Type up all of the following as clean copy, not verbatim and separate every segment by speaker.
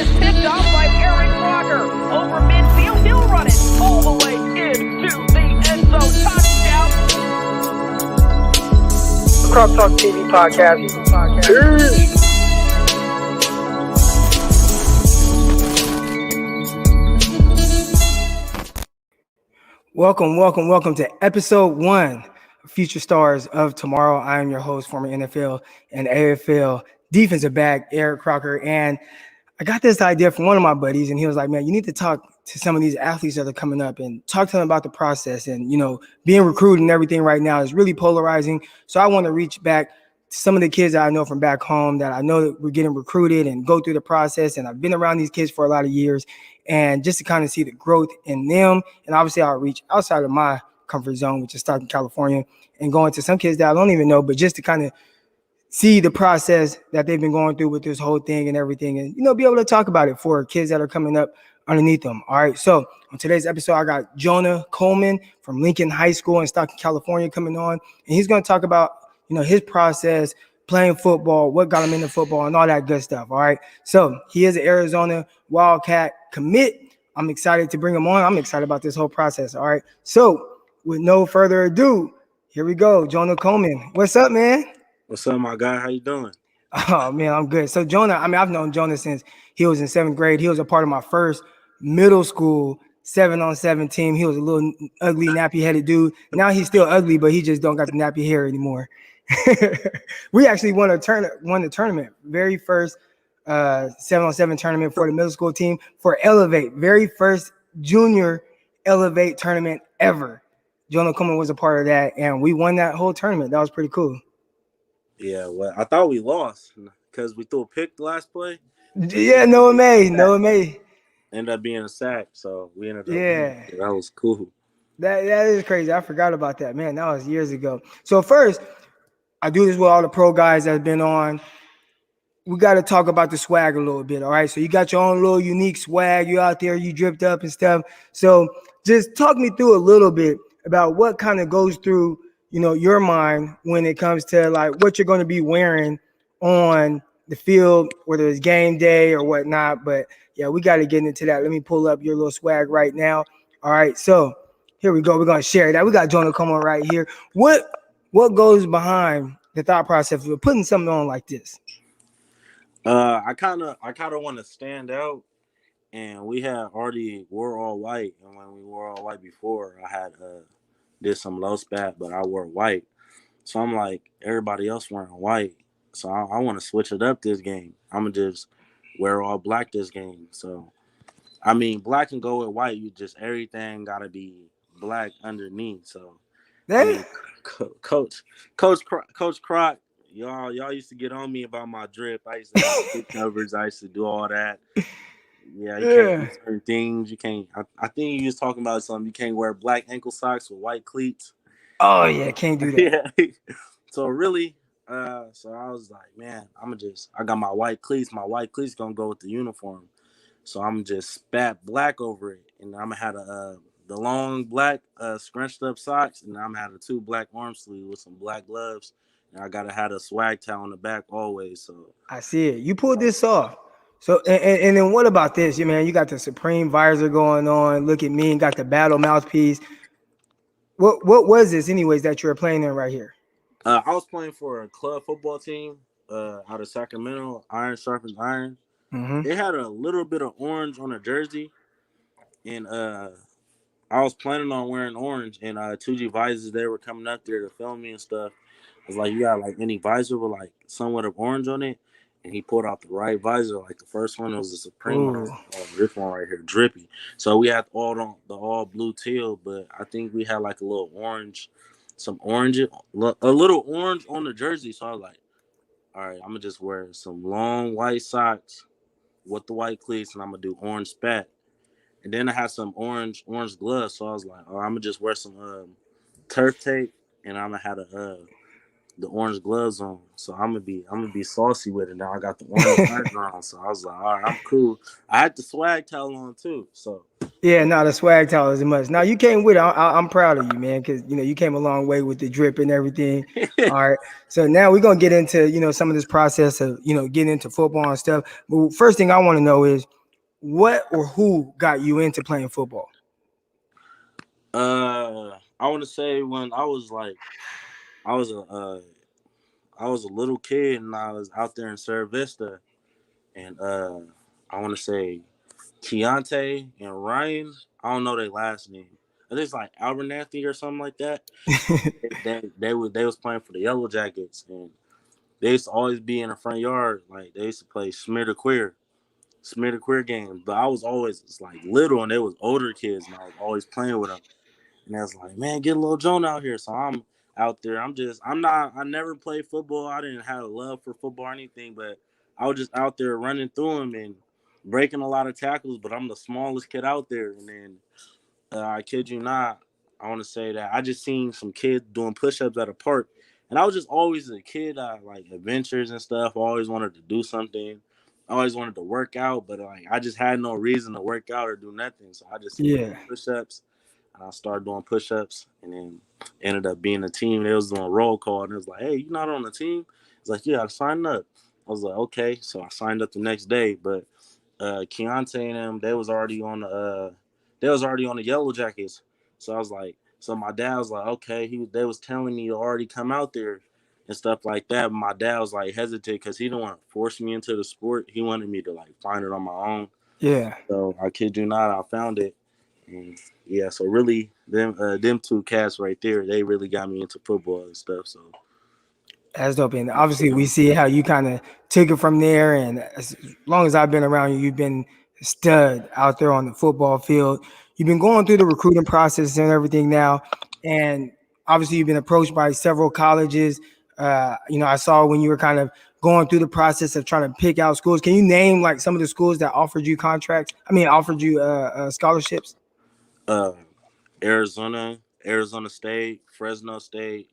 Speaker 1: is picked off by Aaron Crocker. Over midfield, he'll run it all the way into the end zone. Touchdown.
Speaker 2: Cross Talk TV podcast. Peace. Welcome to episode 1 of Future Stars of Tomorrow. I am your host, former NFL and AFL defensive back, Eric Crocker. And I got this idea from one of my buddies, and he was like, man, you need to talk to some of these athletes that are coming up and talk to them about the process. And, you know, being recruited and everything right now is really polarizing. So I want to reach back to some of the kids that I know from back home that I know that we're getting recruited and go through the process. And I've been around these kids for a lot of years. And just to kind of see the growth in them. And obviously I'll reach outside of my comfort zone, which is Stockton, California, and going to some kids that I don't even know, but just to kind of see the process that they've been going through with this whole thing and everything, and, you know, be able to talk about it for kids that are coming up underneath them. All right. So on today's episode, I got Jonah Coleman from Lincoln High School in Stockton, California coming on, and he's going to talk about, you know, his process, playing football, what got him into football, and all that good stuff. All right. So he is an Arizona Wildcat commit. I'm excited to bring him on. I'm excited about this whole process. All right. So with no further ado, here we go. Jonah Coleman. What's up, man?
Speaker 3: What's up, my guy? How you doing?
Speaker 2: Oh, man, I'm good. So Jonah, I mean, I've known Jonah since he was in 7th grade. He was a part of my first middle school 7-on-7 team. He was a little ugly, nappy-headed dude. Now he's still ugly, but he just don't got the nappy hair anymore. We actually won the tournament, very first 7-on-7 tournament for the middle school team for Elevate, very first junior Elevate tournament ever. Jonah Coleman was a part of that, and we won that whole tournament. That was pretty cool.
Speaker 3: Yeah, well, I thought we lost because we threw a pick the last play.
Speaker 2: Yeah, Noah May.
Speaker 3: Ended up being a sack, so we ended up.
Speaker 2: Yeah,
Speaker 3: that was cool.
Speaker 2: That is crazy. I forgot about that, man. That was years ago. So first, I do this with all the pro guys that have been on. We got to talk about the swag a little bit, all right? So you got your own little unique swag. You out there, you dripped up and stuff. So just talk me through a little bit about what kind of goes through, you know, your mind when it comes to like what you're going to be wearing on the field, whether it's game day or whatnot. But yeah, we got to get into that. Let me pull up your little swag right now. All right, so here we go. We're going to share that. We got Jonah Coleman right here. What goes behind the thought process of putting something on like this?
Speaker 3: I kind of want to stand out, and we had already wore all white, and when we wore all white before, I had did some low spat, but I wore white, so I'm like everybody else wearing white, so I want to switch it up this game. I'm gonna just wear all black this game. So I mean, black can go with white. You just everything gotta be black underneath. So I mean, Coach Croc. Y'all used to get on me about my drip. I used to have kick covers. I used to do all that. Yeah, you can't do certain things. You can't. I think you was talking about something. You can't wear black ankle socks with white cleats.
Speaker 2: Oh yeah, can't do that.
Speaker 3: Yeah. So really, so I was like, man, I got my white cleats. My white cleats gonna go with the uniform. So I'm just spat black over it, and I'm gonna have the long black scrunched up socks, and I'm gonna have the 2 black arm sleeves with some black gloves. And I gotta have a swag towel on the back always. So
Speaker 2: I see it. You pulled this off. So and then what about this? You man, you got the Supreme visor going on. Look at me, and got the battle mouthpiece. What was this, anyways, that you were playing in right here?
Speaker 3: I was playing for a club football team out of Sacramento. Iron sharpens iron.
Speaker 2: Mm-hmm.
Speaker 3: They had a little bit of orange on the jersey, and I was planning on wearing orange. And 2G visors, they were coming up there to film me and stuff. I was like, you got like any visor with like somewhat of orange on it? And he pulled out the right visor. Like the first one was the Supreme one. This one right here, drippy. So we had the all blue teal, but I think we had like a little orange, a little orange on the jersey. So I was like, all right, I'm gonna just wear some long white socks with the white cleats, and I'm gonna do orange spat. And then I had some orange gloves. So I was like, oh, I'm gonna just wear some turf tape, and I'm gonna have the orange gloves on. So I'm gonna be saucy with it. Now I got the orange on. So I was like, all right, I'm cool. I had the swag towel on too. So
Speaker 2: Yeah, no, the swag towel isn't much. Now you came with it. I'm proud of you, man, because you came a long way with the drip and everything. All right, so now we're gonna get into some of this process of getting into football and stuff. But first thing I want to know is what or who got you into playing football?
Speaker 3: I want to say when I was a I was a little kid and I was out there in Cerro Vista, and I want to say Keontae and Ryan. I don't know their last name. I think it's like Abernathy or something like that. They was playing for the Yellow Jackets, and they used to always be in the front yard. Like they used to play Smear the Queer games. But I was always like little, and they was older kids, and I was always playing with them. And I was like, man, get a little Jonah out here. So I'm out there. I never played football. I didn't have a love for football or anything, but I was just out there running through them and breaking a lot of tackles. But I'm the smallest kid out there. And then I kid you not, I want to say that I just seen some kids doing push-ups at a park, and I was just always a kid. I like adventures and stuff. I always wanted to do something. I always wanted to work out, but like I just had no reason to work out or do nothing. So I just seen
Speaker 2: Yeah,
Speaker 3: push-ups, and I started doing push-ups, and then ended up being a team. They was doing roll call, and it was like, "Hey, you not on the team?" It's like, "Yeah, I signed up." I was like, "Okay," so I signed up the next day, but Keontae and them, they was already on the Yellow Jackets. So I was like, so my dad was like, okay, they was telling me to already come out there and stuff like that. But my dad was like hesitant because he didn't want to force me into the sport. He wanted me to like find it on my own.
Speaker 2: yeah.
Speaker 3: So I kid you not, I found it. And yeah, so really them two cats right there, they really got me into football and stuff. So
Speaker 2: That's dope. And obviously, we see how you kind of took it from there. And as long as I've been around you, you've been a stud out there on the football field. You've been going through the recruiting process and everything now. And obviously, you've been approached by several colleges. I saw when you were kind of going through the process of trying to pick out schools. Can you name like some of the schools that offered you contracts? I mean, offered you scholarships?
Speaker 3: uh, Arizona State, Fresno State,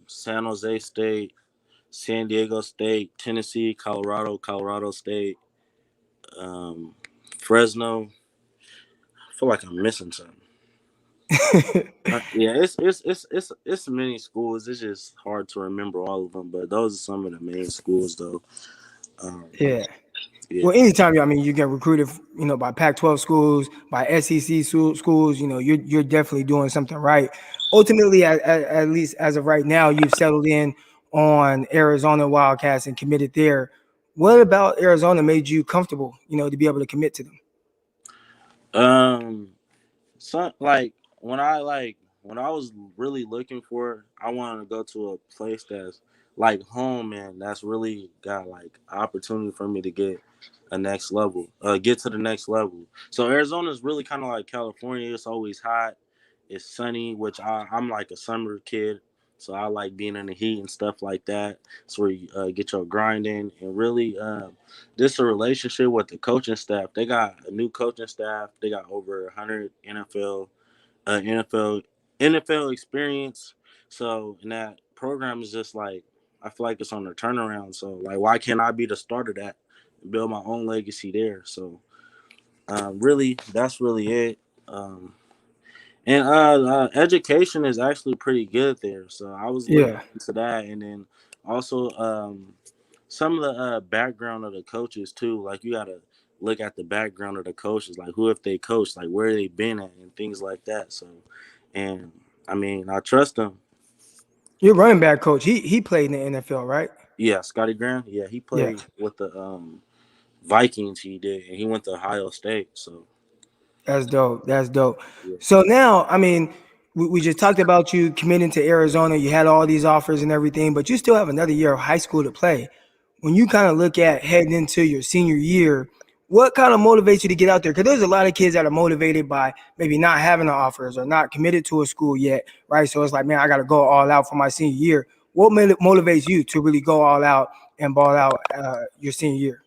Speaker 3: San Jose State, San Diego State, Tennessee, Colorado State, um, Fresno. I feel like I'm missing something. Yeah, it's many schools. It's just hard to remember all of them, but those are some of the main schools, though. Um,
Speaker 2: Yeah.
Speaker 3: yeah.
Speaker 2: Well, anytime you get recruited, by Pac-12 schools, by SEC schools, you're definitely doing something right. Ultimately, at least as of right now, you've settled in on Arizona Wildcats and committed there. What about Arizona made you comfortable, to be able to commit to them?
Speaker 3: Um, So like when I was really looking for, I wanted to go to a place that's like home and that's really got like opportunity for me to get to the next level. So Arizona is really kind of like California. It's always hot, it's sunny, which I'm like a summer kid, so I like being in the heat and stuff like that. So where you get your grind in and really just a relationship with the coaching staff. They got a new coaching staff. They got over 100 uh, NFL NFL experience. So and that program is just like I feel like it's on the turnaround. So like why can't I be the start of that and build my own legacy there? So really that's really it. And education is actually pretty good there. So I was looking
Speaker 2: Yeah.
Speaker 3: into that, and then also some of the background of the coaches too. Like you gotta look at the background of the coaches, like who if they coach, like where they been at, and things like that. So, and I mean, I trust them.
Speaker 2: Your running back coach, he played in the NFL, right?
Speaker 3: Yeah, Scotty Graham. Yeah, he
Speaker 2: Yeah.
Speaker 3: played with the Vikings. He did, and he went to Ohio State. So
Speaker 2: That's dope. That's dope.
Speaker 3: yeah.
Speaker 2: So now, I mean, we just talked about you committing to Arizona. You had all these offers and everything, but you still have another year of high school to play. When you kind of look at heading into your senior year, what kind of motivates you to get out there? Because there's a lot of kids that are motivated by maybe not having the offers or not committed to a school yet, right? So it's like, man, I got to go all out for my senior year. What motivates you to really go all out and ball out your senior year?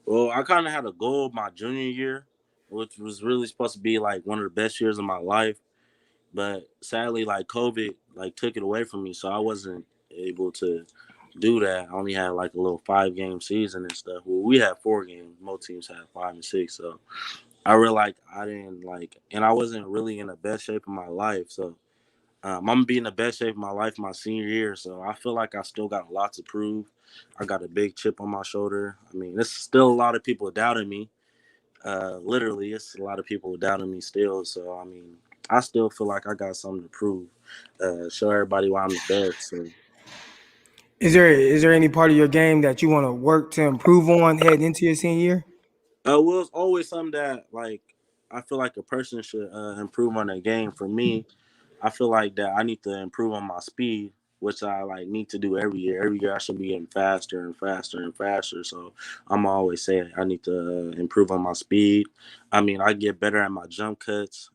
Speaker 3: Well, I kind of had a goal my junior year, which was really supposed to be like one of the best years of my life. But sadly, like COVID, like took it away from me, so I wasn't able to do that. I only had like a little 5 game season and stuff. Well, we had 4 games. Most teams had 5 and 6. So I realized I didn't like, and I wasn't really in the best shape of my life. So I'm gonna be in the best shape of my life my senior year. So I feel like I still got a lot to prove. I got a big chip on my shoulder. I mean, there's still a lot of people doubting me. Literally, it's a lot of people doubting me still. So I mean, I still feel like I got something to prove. Show everybody why I'm the best. So
Speaker 2: Is there any part of your game that you want to work to improve on heading into your senior year?
Speaker 3: well, it's always something that like I feel like a person should improve on their game. For me, I feel like that I need to improve on my speed, which I like need to do every year. Every year I should be getting faster and faster and faster. So I'm always saying I need to improve on my speed. I mean, I get better at my jump cuts,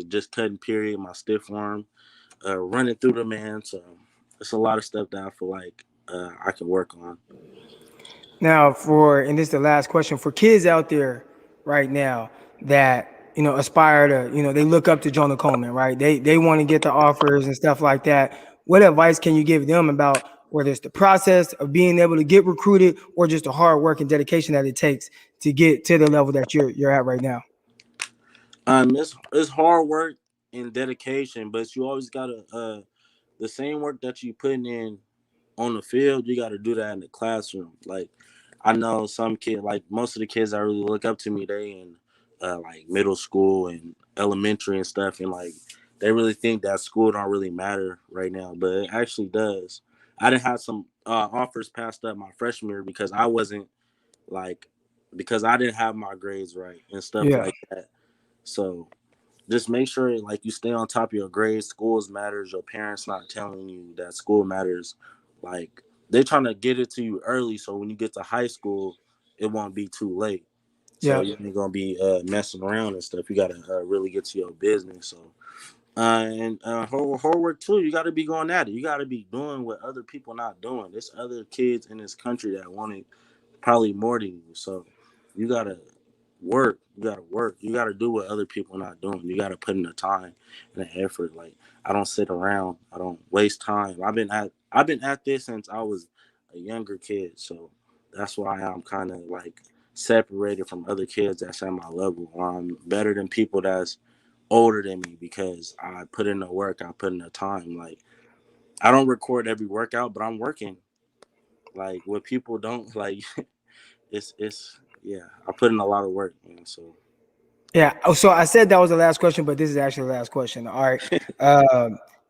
Speaker 3: just cutting period, my stiff arm, running through the man. So it's a lot of stuff that I feel like I can work on.
Speaker 2: Now, and this is the last question for kids out there right now that aspire to, they look up to Jonah Coleman, right? They want to get the offers and stuff like that. What advice can you give them about whether it's the process of being able to get recruited or just the hard work and dedication that it takes to get to the level that you're at right now?
Speaker 3: It's hard work and dedication, but you always gotta the same work that you putting in on the field, you got to do that in the classroom. Like, I know some kids, like most of the kids that really look up to me, they in like middle school and elementary and stuff, and like they really think that school don't really matter right now, but it actually does. I didn't have some offers passed up my freshman year because I wasn't like because I didn't have my grades right and stuff
Speaker 2: Yeah,
Speaker 3: like that. So just make sure like you stay on top of your grades. Schools matters. Your parents not telling you that school matters. Like they're trying to get it to you early, so when you get to high school, it won't be too late. So
Speaker 2: yeah.
Speaker 3: you ain't gonna be messing around and stuff. You gotta really get to your business. So and hard work too. You got to be going at it. You got to be doing what other people not doing. There's other kids in this country that want it probably more than you. So you gotta work. You gotta work. You gotta do what other people are not doing. You gotta put in the time and the effort. Like I don't sit around. I don't waste time. I've been at this since I was a younger kid. So that's why I'm kind of like separated from other kids that's at my level. I'm better than people that's older than me because I put in the work. I put in the time. Like I don't record every workout, but I'm working. Like what people don't like. It's yeah. I put in a lot of work, man. So
Speaker 2: Yeah. Oh, so I said that was the last question, but this is actually the last question. All right.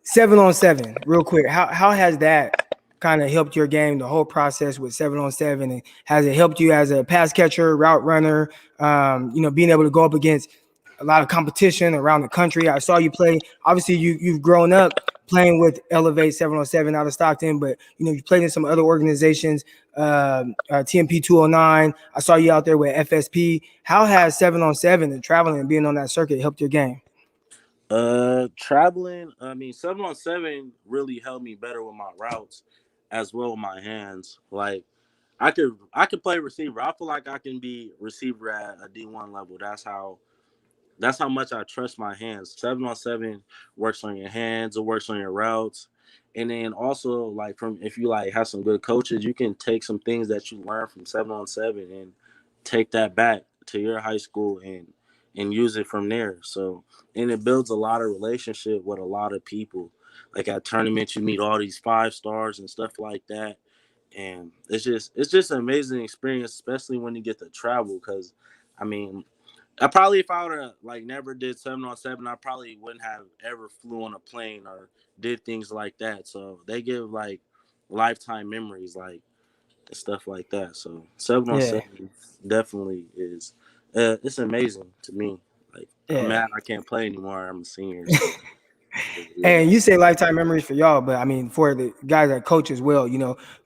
Speaker 2: 7-on-7, real quick. How has that kind of helped your game, the whole process with 7-on-7? And has it helped you as a pass catcher, route runner, being able to go up against a lot of competition around the country? I saw you play. Obviously, you've grown up playing with Elevate 7-on-7 out of Stockton, but you played in some other organizations, TMP 209. I saw you out there with FSP. How has 7-on-7 and traveling and being on that circuit helped your game?
Speaker 3: traveling. I mean, 7-on-7 really helped me better with my routes, as well with my hands. Like I could play receiver. I feel like I can be receiver at a D1 level. That's how much I trust my hands. 7-on-7 works on your hands, it works on your routes. And then also like from if you like have some good coaches, you can take some things that you learn from 7-on-7 and take that back to your high school and use it from there. So and it builds a lot of relationship with a lot of people. Like at tournaments you meet all these 5 stars and stuff like that. And it's just an amazing experience, especially when you get to travel. Because I mean, I probably if I would have like never did 7-on-7, I probably wouldn't have ever flew on a plane or did things like that. So they give like lifetime memories, like and stuff like that. So seven on
Speaker 2: Yeah,
Speaker 3: seven definitely is it's amazing to me. Like I'm
Speaker 2: yeah.
Speaker 3: mad I can't play anymore. I'm a senior, so yeah.
Speaker 2: And you say lifetime memories for y'all, but I mean for the guys that coach as well.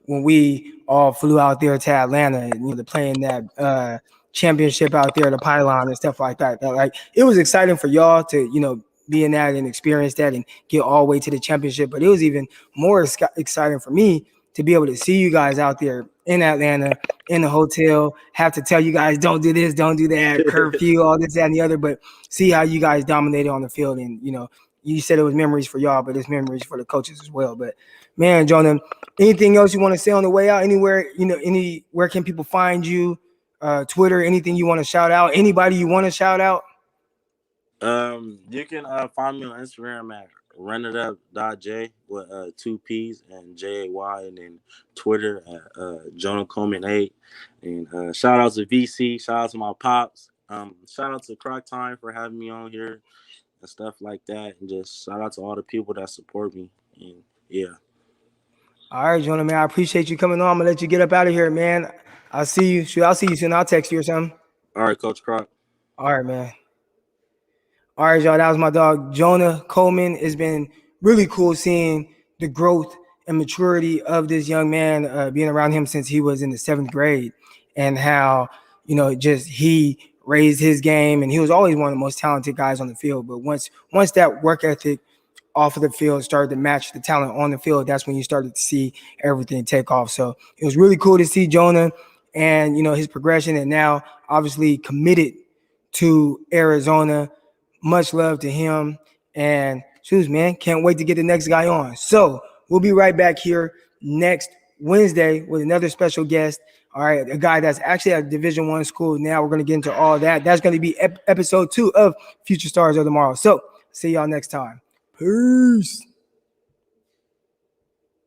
Speaker 2: When we all flew out there to Atlanta, and they're playing that championship out there, the pylon and stuff like that. Like it was exciting for y'all to be in that and experience that and get all the way to the championship. But it was even more exciting for me to be able to see you guys out there in Atlanta in the hotel. Have to tell you guys don't do this, don't do that, curfew, all this, that, and the other. But see how you guys dominated on the field, and you said it was memories for y'all, but it's memories for the coaches as well. But man, Jonah, anything else you want to say on the way out? Anywhere, anywhere can people find you? Twitter, anything you want to shout out? Anybody you want to shout out?
Speaker 3: You can find me on Instagram at runitup.j with 2 P's and Jay, and then Twitter at Jonah Coleman 8. And shout out to VC, shout out to my pops, shout out to Croc Time for having me on here and stuff like that, and just shout out to all the people that support me. And yeah.
Speaker 2: All right, Jonah, man, I appreciate you coming on. I'm gonna let you get up out of here, man. I'll see you. Shoot, I'll see you soon. I'll text you or something.
Speaker 3: All right, Coach Croc.
Speaker 2: All right, man. All right, y'all. That was my dog, Jonah Coleman. It's been really cool seeing the growth and maturity of this young man, being around him since he was in the 7th grade, and how, just he raised his game, and he was always one of the most talented guys on the field. But once that work ethic off of the field started to match the talent on the field, that's when you started to see everything take off. So it was really cool to see Jonah and, his progression, and now obviously committed to Arizona. Much love to him. And shoes, man, can't wait to get the next guy on. So we'll be right back here next Wednesday with another special guest. All right, a guy that's actually at a Division I school. Now we're going to get into all that. That's going to be episode 2 of Future Stars of Tomorrow. So see y'all next time. Peace.